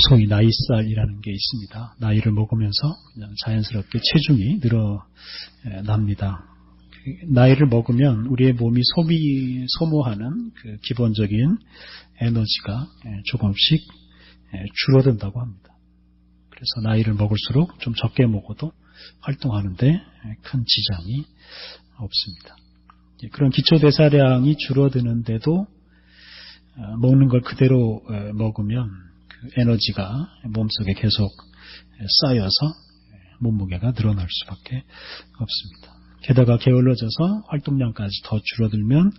소위 나이살이라는 게 있습니다. 나이를 먹으면서 그냥 자연스럽게 체중이 늘어납니다. 나이를 먹으면 우리의 몸이 소모하는 그 기본적인 에너지가 조금씩 줄어든다고 합니다. 그래서 나이를 먹을수록 좀 적게 먹어도 활동하는데 큰 지장이 없습니다. 그런 기초대사량이 줄어드는데도 먹는 걸 그대로 먹으면 그 에너지가 몸속에 계속 쌓여서 몸무게가 늘어날 수밖에 없습니다. 게다가 게을러져서 활동량까지 더 줄어들면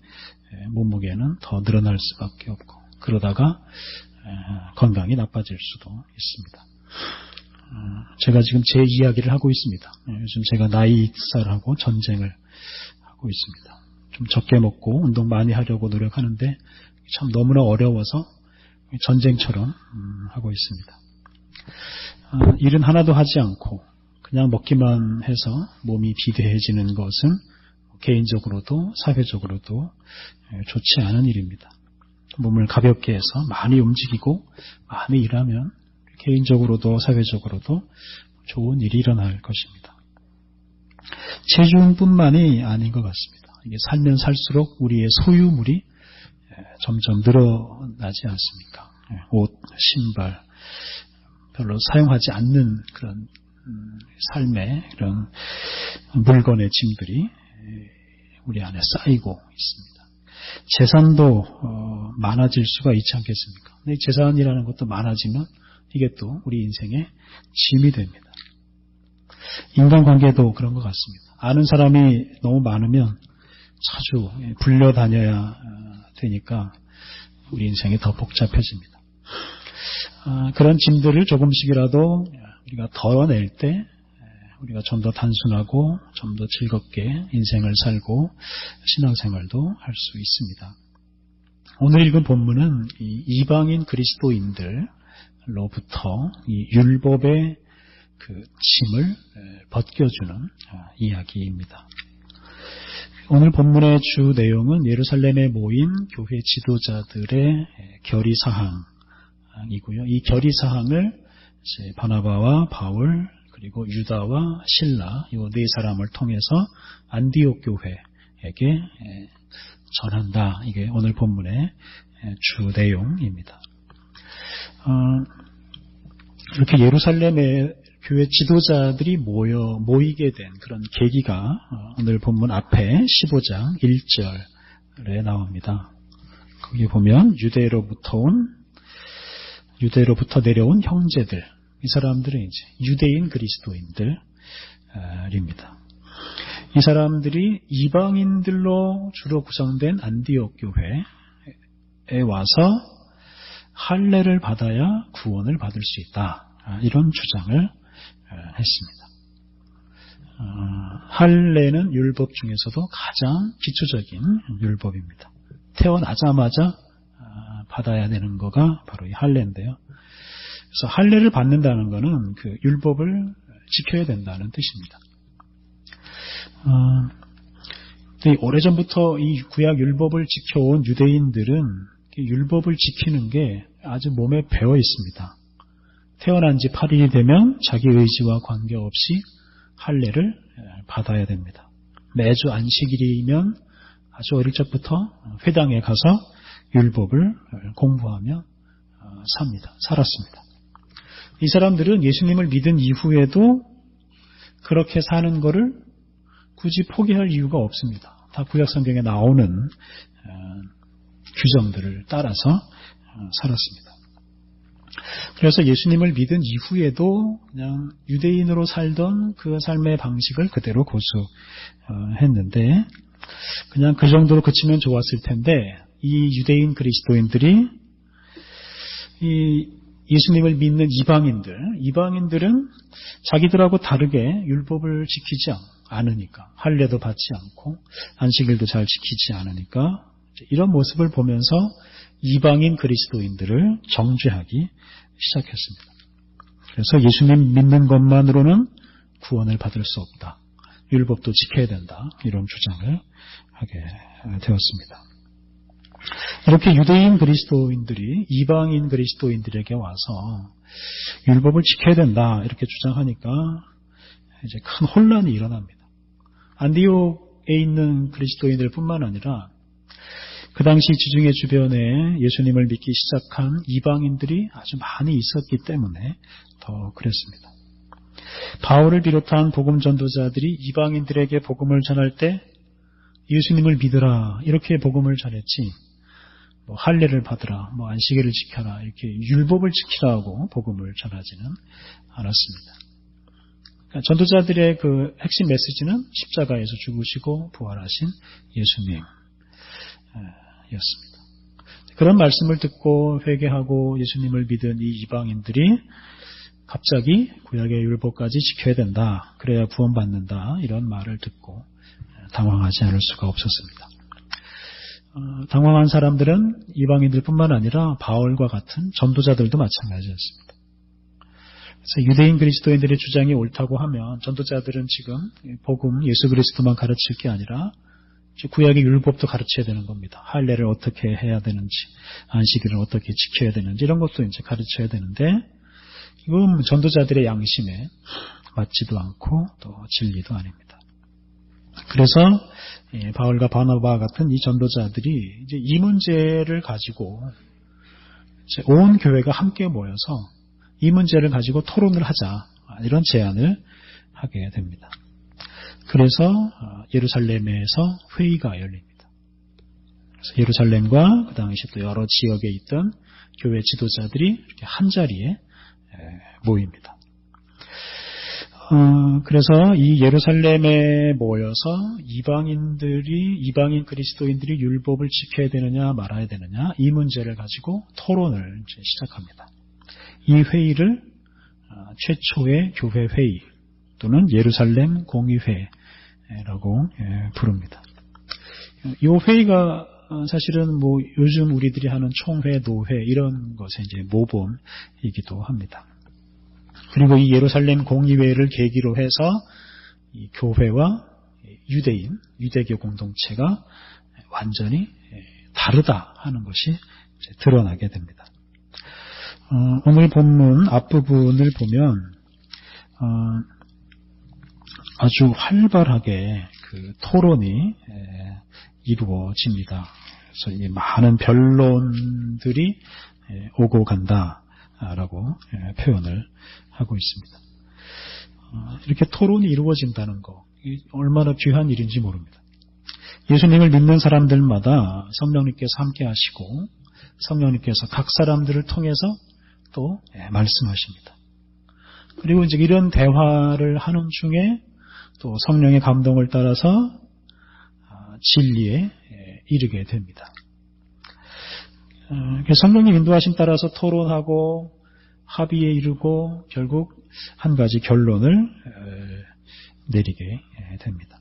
몸무게는 더 늘어날 수밖에 없고, 그러다가 건강이 나빠질 수도 있습니다. 제가 지금 제 이야기를 하고 있습니다. 요즘 제가 나이살하고 전쟁을 하고 있습니다. 좀 적게 먹고 운동 많이 하려고 노력하는데 참 너무나 어려워서 전쟁처럼 하고 있습니다. 일은 하나도 하지 않고 그냥 먹기만 해서 몸이 비대해지는 것은 개인적으로도 사회적으로도 좋지 않은 일입니다. 몸을 가볍게 해서 많이 움직이고 많이 일하면 개인적으로도 사회적으로도 좋은 일이 일어날 것입니다. 체중뿐만이 아닌 것 같습니다. 이게 살면 살수록 우리의 소유물이 점점 늘어나지 않습니까? 옷, 신발, 별로 사용하지 않는 그런 삶의 그런 물건의 짐들이 우리 안에 쌓이고 있습니다. 재산도 많아질 수가 있지 않겠습니까? 근데 재산이라는 것도 많아지면 이게 또 우리 인생의 짐이 됩니다. 인간관계도 그런 것 같습니다. 아는 사람이 너무 많으면 자주 불려다녀야 되니까 우리 인생이 더 복잡해집니다. 그런 짐들을 조금씩이라도 우리가 덜어낼 때 우리가 좀 더 단순하고 좀 더 즐겁게 인생을 살고 신앙생활도 할 수 있습니다. 오늘 읽은 본문은 이 이방인 그리스도인들로부터 이 율법의 그 짐을 벗겨주는 이야기입니다. 오늘 본문의 주 내용은 예루살렘에 모인 교회 지도자들의 결의사항이고요. 이 결의사항을 바나바와 바울 그리고 유다와 실라 이 네 사람을 통해서 안디옥 교회에게 전한다. 이게 오늘 본문의 주 내용입니다. 이렇게 예루살렘에 교회 지도자들이 모이게 된 그런 계기가 오늘 본문 앞에 15장 1절에 나옵니다. 거기 보면 유대로부터 내려온 형제들, 이 사람들은 이제 유대인 그리스도인들입니다. 이 사람들이 이방인들로 주로 구성된 안디옥 교회에 와서 할례를 받아야 구원을 받을 수 있다. 이런 주장을 했습니다. 할례는 율법 중에서도 가장 기초적인 율법입니다. 태어나자마자 받아야 되는 거가 바로 이 할례인데요. 그래서 할례를 받는다는 것은 그 율법을 지켜야 된다는 뜻입니다. 오래전부터 이 구약 율법을 지켜온 유대인들은 율법을 지키는 게 아주 몸에 배어 있습니다. 태어난 지 8일이 되면 자기 의지와 관계없이 할례를 받아야 됩니다. 매주 안식일이면 아주 어릴 적부터 회당에 가서 율법을 공부하며 살았습니다. 이 사람들은 예수님을 믿은 이후에도 그렇게 사는 것을 굳이 포기할 이유가 없습니다. 다 구약 성경에 나오는 규정들을 따라서 살았습니다. 그래서 예수님을 믿은 이후에도 그냥 유대인으로 살던 그 삶의 방식을 그대로 고수했는데 그냥 그 정도로 그치면 좋았을 텐데 이 유대인 그리스도인들이 이 예수님을 믿는 이방인들은 자기들하고 다르게 율법을 지키지 않으니까 할례도 받지 않고 안식일도 잘 지키지 않으니까 이런 모습을 보면서 이방인 그리스도인들을 정죄하기 시작했습니다. 그래서 예수님 믿는 것만으로는 구원을 받을 수 없다. 율법도 지켜야 된다. 이런 주장을 하게 되었습니다. 이렇게 유대인 그리스도인들이 이방인 그리스도인들에게 와서 율법을 지켜야 된다 이렇게 주장하니까 이제 큰 혼란이 일어납니다. 안디옥에 있는 그리스도인들뿐만 아니라 그 당시 지중해 주변에 예수님을 믿기 시작한 이방인들이 아주 많이 있었기 때문에 더 그랬습니다. 바울을 비롯한 복음 전도자들이 이방인들에게 복음을 전할 때 예수님을 믿으라 이렇게 복음을 전했지 할례를 받으라, 안식일을 지켜라 이렇게 율법을 지키라고 복음을 전하지는 않았습니다. 그러니까 전도자들의 그 핵심 메시지는 십자가에서 죽으시고 부활하신 예수님이었습니다. 그런 말씀을 듣고 회개하고 예수님을 믿은 이 이방인들이 갑자기 구약의 율법까지 지켜야 된다, 그래야 구원받는다 이런 말을 듣고 당황하지 않을 수가 없었습니다. 당황한 사람들은 이방인들뿐만 아니라 바울과 같은 전도자들도 마찬가지였습니다. 그래서 유대인 그리스도인들의 주장이 옳다고 하면 전도자들은 지금 복음 예수 그리스도만 가르칠 게 아니라 구약의 율법도 가르쳐야 되는 겁니다. 할례를 어떻게 해야 되는지, 안식일을 어떻게 지켜야 되는지 이런 것도 이제 가르쳐야 되는데 이건 전도자들의 양심에 맞지도 않고 또 진리도 아닙니다. 그래서 바울과 바나바 같은 이 전도자들이 이제 이 문제를 가지고 이제 온 교회가 함께 모여서 이 문제를 가지고 토론을 하자 이런 제안을 하게 됩니다. 그래서 예루살렘에서 회의가 열립니다. 그래서 예루살렘과 그 당시 또 여러 지역에 있던 교회 지도자들이 이렇게 한 자리에 모입니다. 그래서 이 예루살렘에 모여서 이방인 그리스도인들이 율법을 지켜야 되느냐 말아야 되느냐 이 문제를 가지고 토론을 이제 시작합니다. 이 회의를 최초의 교회 회의 또는 예루살렘 공의회라고 부릅니다. 이 회의가 사실은 요즘 우리들이 하는 총회, 노회 이런 것의 이제 모범이기도 합니다. 그리고 이 예루살렘 공의회를 계기로 해서 이 교회와 유대교 공동체가 완전히 다르다 하는 것이 이제 드러나게 됩니다. 오늘 본문 앞부분을 보면 아주 활발하게 그 토론이 이루어집니다. 그래서 이 많은 변론들이 오고 간다라고 표현을 하고 있습니다. 이렇게 토론이 이루어진다는 거 얼마나 귀한 일인지 모릅니다. 예수님을 믿는 사람들마다 성령님께서 함께 하시고 성령님께서 각 사람들을 통해서 또 말씀하십니다. 그리고 이제 이런 대화를 하는 중에 또 성령의 감동을 따라서 진리에 이르게 됩니다. 성령님 인도하심 따라서 토론하고 합의에 이르고 결국 한 가지 결론을 내리게 됩니다.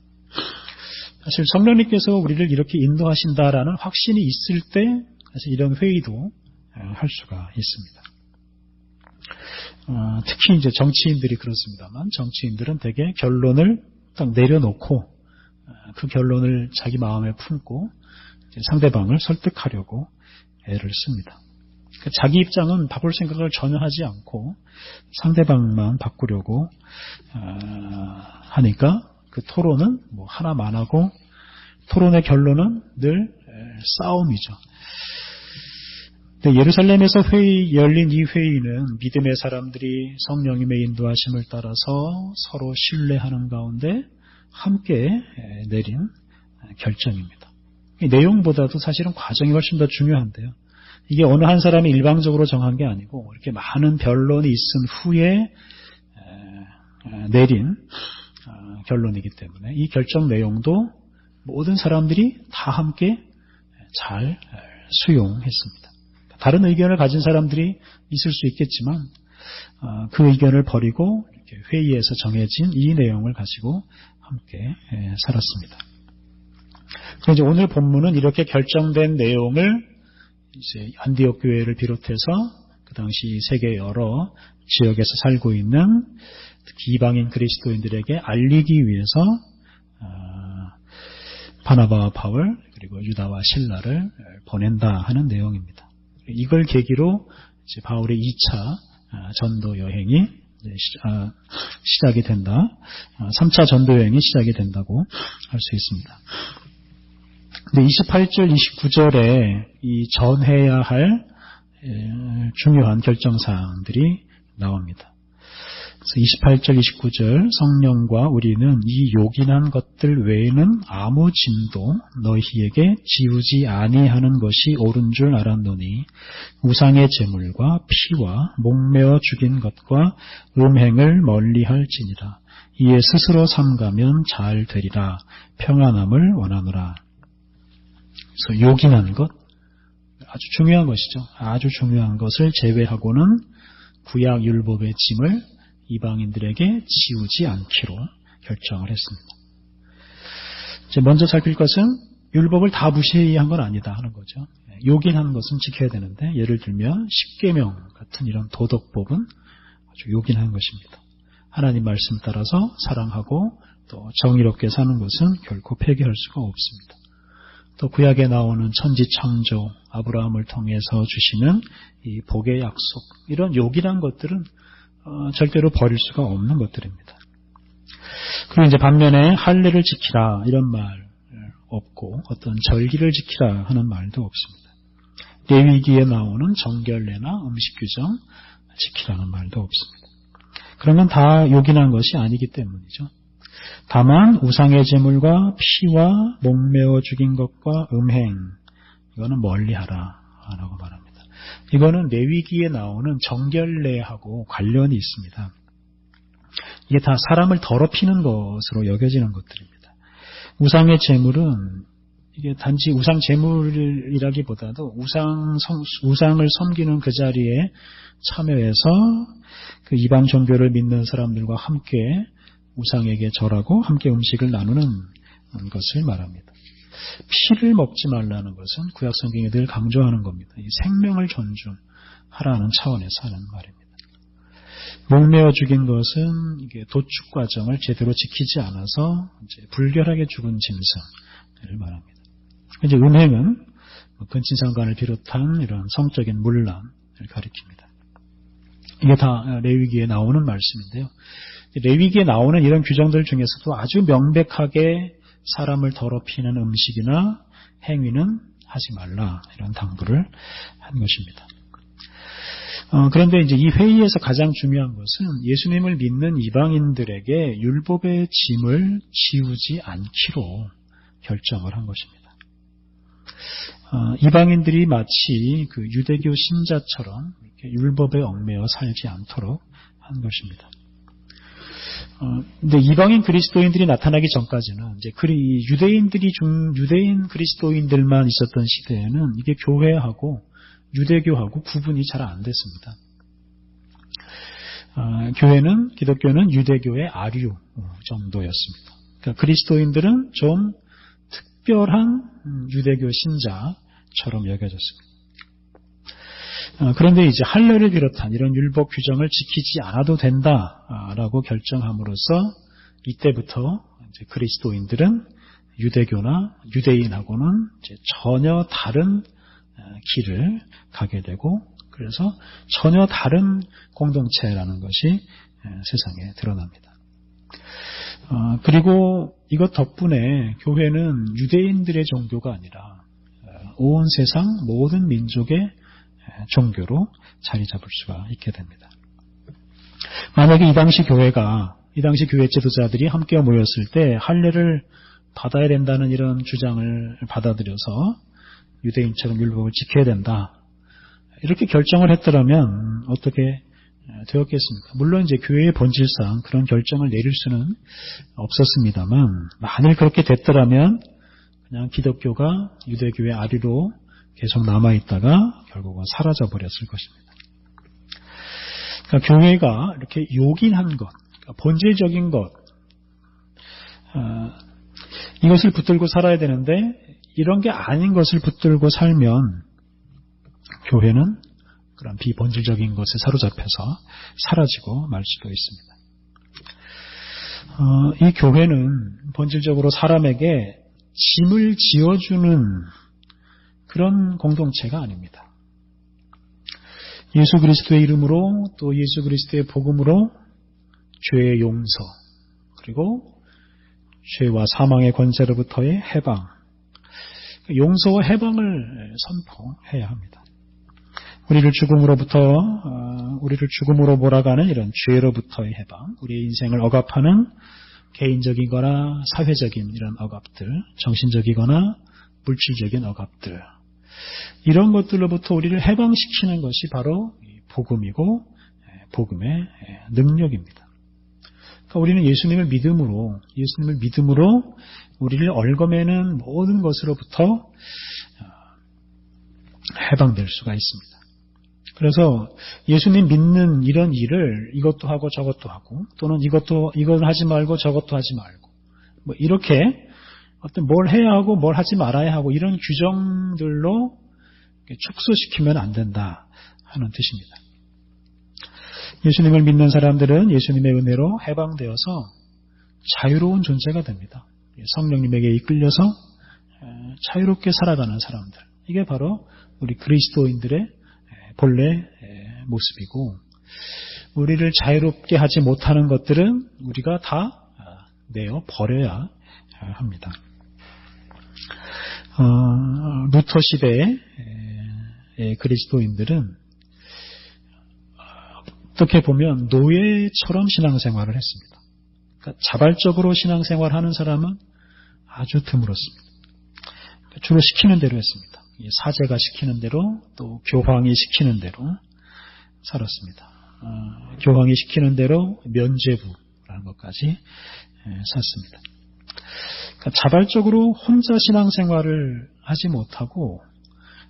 사실 성령님께서 우리를 이렇게 인도하신다라는 확신이 있을 때 사실 이런 회의도 할 수가 있습니다. 특히 이제 정치인들이 그렇습니다만 정치인들은 대개 결론을 딱 내려놓고 그 결론을 자기 마음에 품고 상대방을 설득하려고 애를 씁니다. 자기 입장은 바꿀 생각을 전혀 하지 않고 상대방만 바꾸려고 하니까 그 토론은 하나만 하고 토론의 결론은 늘 싸움이죠. 예루살렘에서 열린 이 회의는 믿음의 사람들이 성령님의 인도하심을 따라서 서로 신뢰하는 가운데 함께 내린 결정입니다. 이 내용보다도 사실은 과정이 훨씬 더 중요한데요. 이게 어느 한 사람이 일방적으로 정한 게 아니고 이렇게 많은 변론이 있은 후에 내린 결론이기 때문에 이 결정 내용도 모든 사람들이 다 함께 잘 수용했습니다. 다른 의견을 가진 사람들이 있을 수 있겠지만 그 의견을 버리고 이렇게 회의에서 정해진 이 내용을 가지고 함께 살았습니다. 그래서 오늘 본문은 이렇게 결정된 내용을 이제 안디옥 교회를 비롯해서 그 당시 세계 여러 지역에서 살고 있는 특히 이방인 그리스도인들에게 알리기 위해서 바나바와 바울 그리고 유다와 실라를 보낸다 하는 내용입니다. 이걸 계기로 이제 바울의 2차 전도 여행이 시작이 된다. 3차 전도 여행이 시작이 된다고 할 수 있습니다. 근데 28절, 29절에 이 전해야 할 중요한 결정사항들이 나옵니다. 그래서 28절, 29절 성령과 우리는 이 요긴한 것들 외에는 아무 짐도 너희에게 지우지 아니하는 것이 옳은 줄 알았노니 우상의 제물과 피와 목매어 죽인 것과 음행을 멀리할지니라. 이에 스스로 삼가면 잘 되리라. 평안함을 원하노라. 그래서 요긴한 것, 아주 중요한 것이죠. 아주 중요한 것을 제외하고는 구약 율법의 짐을 이방인들에게 지우지 않기로 결정을 했습니다. 이제 먼저 살필 것은 율법을 다 무시한 건 아니다 하는 거죠. 요긴한 것은 지켜야 되는데, 예를 들면 십계명 같은 이런 도덕법은 아주 요긴한 것입니다. 하나님 말씀 따라서 사랑하고 또 정의롭게 사는 것은 결코 폐기할 수가 없습니다. 또 구약에 나오는 천지창조, 아브라함을 통해서 주시는 이 복의 약속, 이런 요긴한 것들은 절대로 버릴 수가 없는 것들입니다. 그리고 이제 반면에 할례를 지키라 이런 말 없고 어떤 절기를 지키라 하는 말도 없습니다. 레위기에 나오는 정결례나 음식 규정 지키라는 말도 없습니다. 그런 건 다 요긴한 것이 아니기 때문이죠. 다만 우상의 제물과 피와 목매어 죽인 것과 음행, 이거는 멀리하라 라고 말합니다. 이거는 레위기에 나오는 정결례하고 관련이 있습니다. 이게 다 사람을 더럽히는 것으로 여겨지는 것들입니다. 우상의 제물은 이게 단지 우상 제물이라기보다도 우상을 섬기는 그 자리에 참여해서 그 이방 종교를 믿는 사람들과 함께 우상에게 절하고 함께 음식을 나누는 것을 말합니다. 피를 먹지 말라는 것은 구약 성경에 늘 강조하는 겁니다. 이 생명을 존중하라는 차원에서 하는 말입니다. 목매어 죽인 것은 이게 도축 과정을 제대로 지키지 않아서 이제 불결하게 죽은 짐승을 말합니다. 이제 음행은 근친상간을 비롯한 이런 성적인 문란을 가리킵니다. 이게 다 레위기에 나오는 말씀인데요. 레위기에 나오는 이런 규정들 중에서도 아주 명백하게 사람을 더럽히는 음식이나 행위는 하지 말라, 이런 당부를 한 것입니다. 그런데 이제 이 회의에서 가장 중요한 것은 예수님을 믿는 이방인들에게 율법의 짐을 지우지 않기로 결정을 한 것입니다. 이방인들이 마치 그 유대교 신자처럼 이렇게 율법에 얽매여 살지 않도록 한 것입니다. 근데 이방인 그리스도인들이 나타나기 전까지는 이제 유대인 그리스도인들만 있었던 시대에는 이게 교회하고 유대교하고 구분이 잘 안 됐습니다. 기독교는 유대교의 아류 정도였습니다. 그러니까 그리스도인들은 좀 특별한 유대교 신자처럼 여겨졌습니다. 그런데 이제 할례를 비롯한 이런 율법 규정을 지키지 않아도 된다라고 결정함으로써 이때부터 이제 그리스도인들은 유대교나 유대인하고는 이제 전혀 다른 길을 가게 되고, 그래서 전혀 다른 공동체라는 것이 세상에 드러납니다. 그리고 이것 덕분에 교회는 유대인들의 종교가 아니라 온 세상 모든 민족의 종교로 자리 잡을 수가 있게 됩니다. 만약에 이 당시 교회 지도자들이 함께 모였을 때 할례를 받아야 된다는 이런 주장을 받아들여서 유대인처럼 율법을 지켜야 된다, 이렇게 결정을 했더라면 어떻게 되었겠습니까? 물론 이제 교회의 본질상 그런 결정을 내릴 수는 없었습니다만, 만일 그렇게 됐더라면 그냥 기독교가 유대교의 아류로 계속 남아있다가 결국은 사라져버렸을 것입니다. 그러니까 교회가 이렇게 요긴한 것, 그러니까 본질적인 것, 이것을 붙들고 살아야 되는데 이런 게 아닌 것을 붙들고 살면 교회는 그런 비본질적인 것에 사로잡혀서 사라지고 말 수도 있습니다. 이 교회는 본질적으로 사람에게 짐을 지어주는 그런 공동체가 아닙니다. 예수 그리스도의 이름으로 또 예수 그리스도의 복음으로 죄의 용서 그리고 죄와 사망의 권세로부터의 해방, 용서와 해방을 선포해야 합니다. 우리를 죽음으로 몰아가는 이런 죄로부터의 해방, 우리의 인생을 억압하는 개인적이거나 사회적인 이런 억압들, 정신적이거나 물질적인 억압들, 이런 것들로부터 우리를 해방시키는 것이 바로 복음이고 복음의 능력입니다. 그러니까 우리는 예수님을 믿음으로 우리를 얽어매는 모든 것으로부터 해방될 수가 있습니다. 그래서 예수님 믿는 이런 일을 이것도 하고 저것도 하고 또는 이건 하지 말고 저것도 하지 말고 뭐 이렇게 어떤 뭘 해야 하고 뭘 하지 말아야 하고 이런 규정들로 축소시키면 안 된다 하는 뜻입니다. 예수님을 믿는 사람들은 예수님의 은혜로 해방되어서 자유로운 존재가 됩니다. 성령님에게 이끌려서 자유롭게 살아가는 사람들, 이게 바로 우리 그리스도인들의 본래 모습이고, 우리를 자유롭게 하지 못하는 것들은 우리가 다 내어 버려야 합니다. 루터 시대의 그리스도인들은 어떻게 보면 노예처럼 신앙생활을 했습니다. 그러니까 자발적으로 신앙생활하는 사람은 아주 드물었습니다. 주로 시키는 대로 했습니다. 사제가 시키는 대로 또 교황이 시키는 대로 살았습니다. 교황이 시키는 대로 면죄부라는 것까지 샀습니다. 그러니까 자발적으로 혼자 신앙생활을 하지 못하고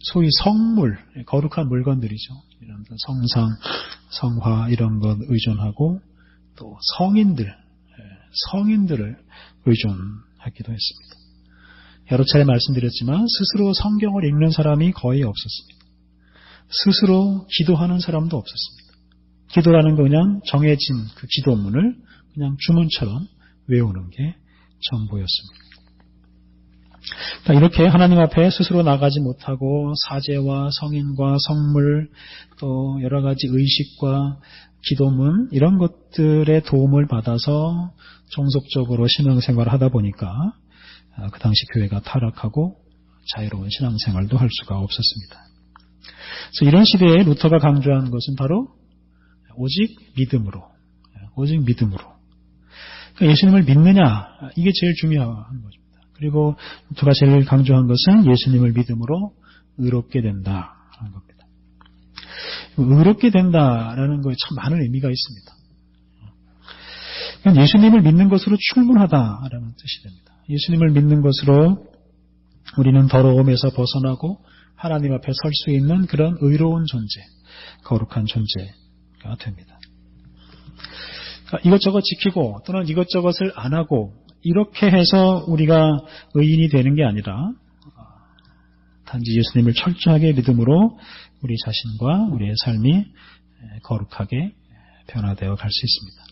소위 성물, 거룩한 물건들이죠. 이런 성상, 성화 이런 것 의존하고 또 성인들을 의존하기도 했습니다. 여러 차례 말씀드렸지만 스스로 성경을 읽는 사람이 거의 없었습니다. 스스로 기도하는 사람도 없었습니다. 기도라는 건 그냥 정해진 그 기도문을 그냥 주문처럼 외우는 게 전부였습니다. 그러니까 이렇게 하나님 앞에 스스로 나가지 못하고 사제와 성인과 성물 또 여러 가지 의식과 기도문 이런 것들의 도움을 받아서 종속적으로 신앙생활을 하다 보니까 그 당시 교회가 타락하고 자유로운 신앙생활도 할 수가 없었습니다. 그래서 이런 시대에 루터가 강조한 것은 바로 오직 믿음으로. 그러니까 예수님을 믿느냐, 이게 제일 중요한 것입니다. 그리고 루터가 제일 강조한 것은 예수님을 믿음으로 의롭게 된다 하는 겁니다. 의롭게 된다라는 것에 참 많은 의미가 있습니다. 그러니까 예수님을 믿는 것으로 충분하다라는 뜻이 됩니다. 예수님을 믿는 것으로 우리는 더러움에서 벗어나고 하나님 앞에 설 수 있는 그런 의로운 존재, 거룩한 존재가 됩니다. 그러니까 이것저것 지키고 또는 이것저것을 안 하고 이렇게 해서 우리가 의인이 되는 게 아니라 단지 예수님을 철저하게 믿음으로 우리 자신과 우리의 삶이 거룩하게 변화되어 갈 수 있습니다.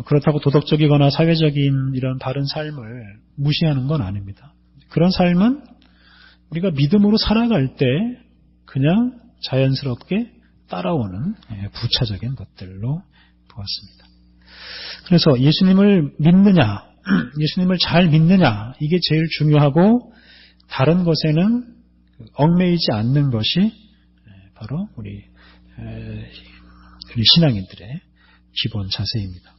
그렇다고 도덕적이거나 사회적인 이런 바른 삶을 무시하는 건 아닙니다. 그런 삶은 우리가 믿음으로 살아갈 때 그냥 자연스럽게 따라오는 부차적인 것들로 보았습니다. 그래서 예수님을 믿느냐, 예수님을 잘 믿느냐, 이게 제일 중요하고 다른 것에는 얽매이지 않는 것이 바로 우리 신앙인들의 기본 자세입니다.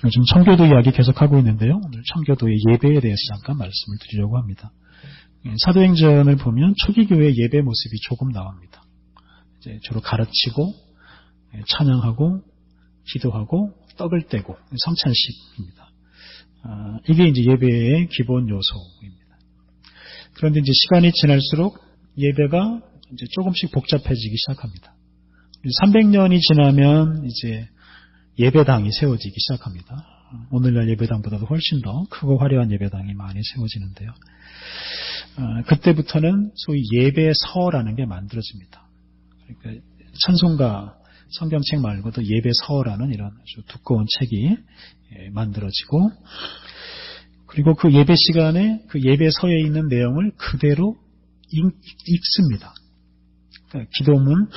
요즘 청교도 이야기 계속하고 있는데요. 오늘 청교도의 예배에 대해서 잠깐 말씀을 드리려고 합니다. 사도행전을 보면 초기 교회의 예배 모습이 조금 나옵니다. 이제 주로 가르치고 찬양하고 기도하고 떡을 떼고 성찬식입니다. 이게 이제 예배의 기본 요소입니다. 그런데 이제 시간이 지날수록 예배가 이제 조금씩 복잡해지기 시작합니다. 300년이 지나면 이제 예배당이 세워지기 시작합니다. 오늘날 예배당보다도 훨씬 더 크고 화려한 예배당이 많이 세워지는데요. 그때부터는 소위 예배서라는 게 만들어집니다. 그러니까 찬송가 성경책 말고도 예배서라는 이런 아주 두꺼운 책이 만들어지고 그리고 그 예배 시간에 그 예배서에 있는 내용을 그대로 읽습니다. 그러니까 기도문,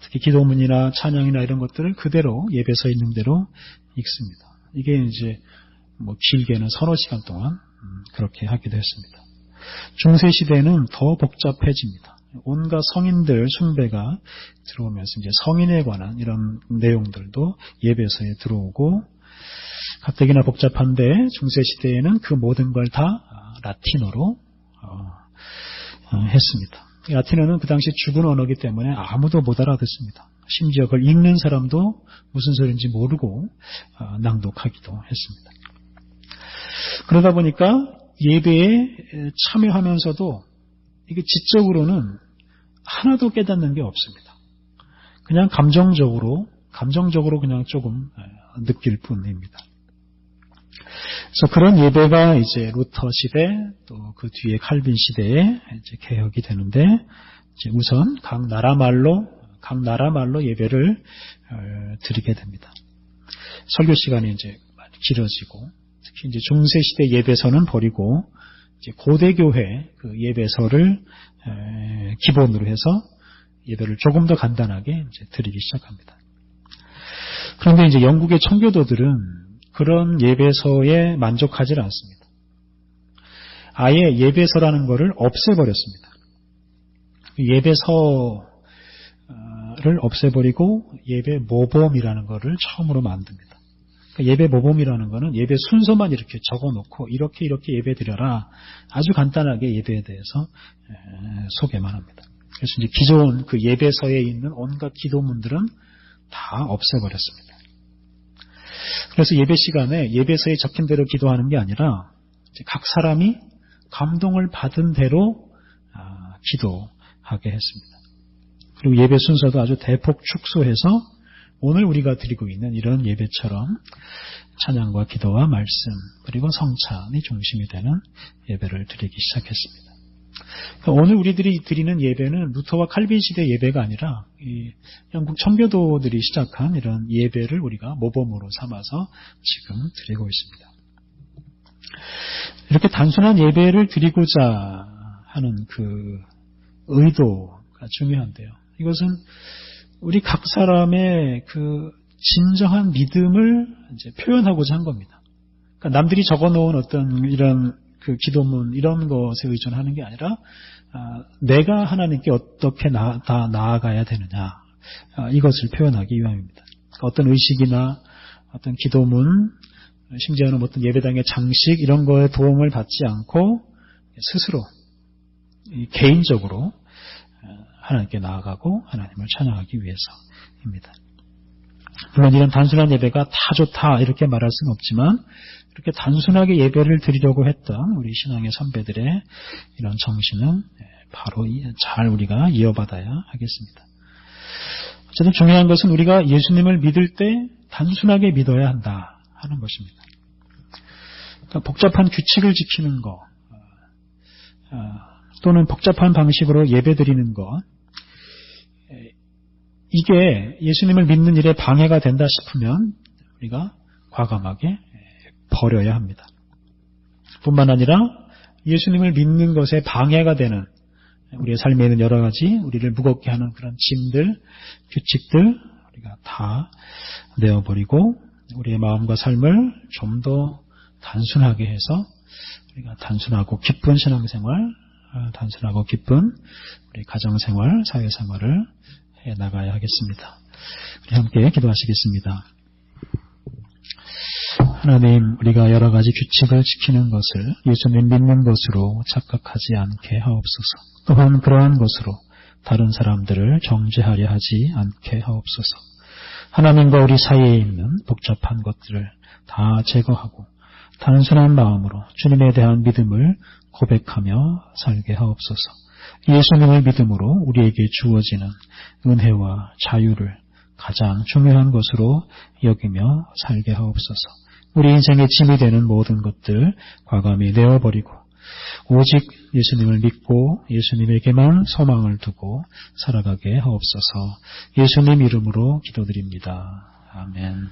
특히 기도문이나 찬양이나 이런 것들을 그대로 예배서에 있는 대로 읽습니다. 이게 이제 길게는 서너 시간 동안 그렇게 하기도 했습니다. 중세 시대는 더 복잡해집니다. 온갖 성인들 숭배가 들어오면서 이제 성인에 관한 이런 내용들도 예배서에 들어오고, 가뜩이나 복잡한데 중세 시대에는 그 모든 걸 다 라틴어로 했습니다. 라틴어는 그 당시 죽은 언어이기 때문에 아무도 못 알아듣습니다. 심지어 그걸 읽는 사람도 무슨 소리인지 모르고 낭독하기도 했습니다. 그러다 보니까 예배에 참여하면서도 이게 지적으로는 하나도 깨닫는 게 없습니다. 그냥 감정적으로 그냥 조금 느낄 뿐입니다. 그래서 그런 예배가 이제 루터 시대, 또 그 뒤에 칼빈 시대에 이제 개혁이 되는데, 이제 우선 각 나라 말로 예배를 드리게 됩니다. 설교 시간이 이제 많이 길어지고, 특히 이제 중세 시대 예배서는 버리고 이제 고대 교회 그 예배서를 기본으로 해서 예배를 조금 더 간단하게 이제 드리기 시작합니다. 그런데 이제 영국의 청교도들은 그런 예배서에 만족하지 않습니다. 아예 예배서라는 것을 없애버렸습니다. 예배서를 없애버리고 예배 모범이라는 것을 처음으로 만듭니다. 그러니까 예배 모범이라는 것은 예배 순서만 이렇게 적어놓고 이렇게 예배 드려라, 아주 간단하게 예배에 대해서 소개만 합니다. 그래서 이제 기존 그 예배서에 있는 온갖 기도문들은 다 없애버렸습니다. 그래서 예배 시간에 예배서에 적힌 대로 기도하는 게 아니라 이제 각 사람이 감동을 받은 대로 기도하게 했습니다. 그리고 예배 순서도 아주 대폭 축소해서 오늘 우리가 드리고 있는 이런 예배처럼 찬양과 기도와 말씀 그리고 성찬이 중심이 되는 예배를 드리기 시작했습니다. 그러니까 오늘 우리들이 드리는 예배는 루터와 칼빈 시대 예배가 아니라 이 영국 청교도들이 시작한 이런 예배를 우리가 모범으로 삼아서 지금 드리고 있습니다. 이렇게 단순한 예배를 드리고자 하는 그 의도가 중요한데요. 이것은 우리 각 사람의 그 진정한 믿음을 이제 표현하고자 한 겁니다. 그러니까 남들이 적어놓은 어떤 이런 그 기도문 이런 것에 의존하는 게 아니라 내가 하나님께 어떻게 나아가야 되느냐, 이것을 표현하기 위함입니다. 그러니까 어떤 의식이나 어떤 기도문, 심지어는 어떤 예배당의 장식 이런 거에 도움을 받지 않고 스스로 개인적으로 하나님께 나아가고 하나님을 찬양하기 위해서입니다. 물론 이런 단순한 예배가 다 좋다 이렇게 말할 수는 없지만 이렇게 단순하게 예배를 드리려고 했던 우리 신앙의 선배들의 이런 정신은 바로 잘 우리가 이어받아야 하겠습니다. 어쨌든 중요한 것은 우리가 예수님을 믿을 때 단순하게 믿어야 한다 하는 것입니다. 그러니까 복잡한 규칙을 지키는 것 또는 복잡한 방식으로 예배 드리는 것, 이게 예수님을 믿는 일에 방해가 된다 싶으면 우리가 과감하게 버려야 합니다. 뿐만 아니라 예수님을 믿는 것에 방해가 되는 우리의 삶에 있는 여러 가지 우리를 무겁게 하는 그런 짐들, 규칙들 우리가 다 내어버리고 우리의 마음과 삶을 좀 더 단순하게 해서 우리가 단순하고 기쁜 신앙생활, 단순하고 기쁜 우리 가정생활, 사회생활을 해나가야 하겠습니다. 우리 함께 기도하시겠습니다. 하나님, 우리가 여러 가지 규칙을 지키는 것을 예수님 믿는 것으로 착각하지 않게 하옵소서. 또한 그러한 것으로 다른 사람들을 정죄하려 하지 않게 하옵소서. 하나님과 우리 사이에 있는 복잡한 것들을 다 제거하고 단순한 마음으로 주님에 대한 믿음을 고백하며 살게 하옵소서. 예수님을 믿음으로 우리에게 주어지는 은혜와 자유를 가장 중요한 것으로 여기며 살게 하옵소서. 우리 인생의 짐이 되는 모든 것들 과감히 내어버리고 오직 예수님을 믿고 예수님에게만 소망을 두고 살아가게 하옵소서. 예수님 이름으로 기도드립니다. 아멘.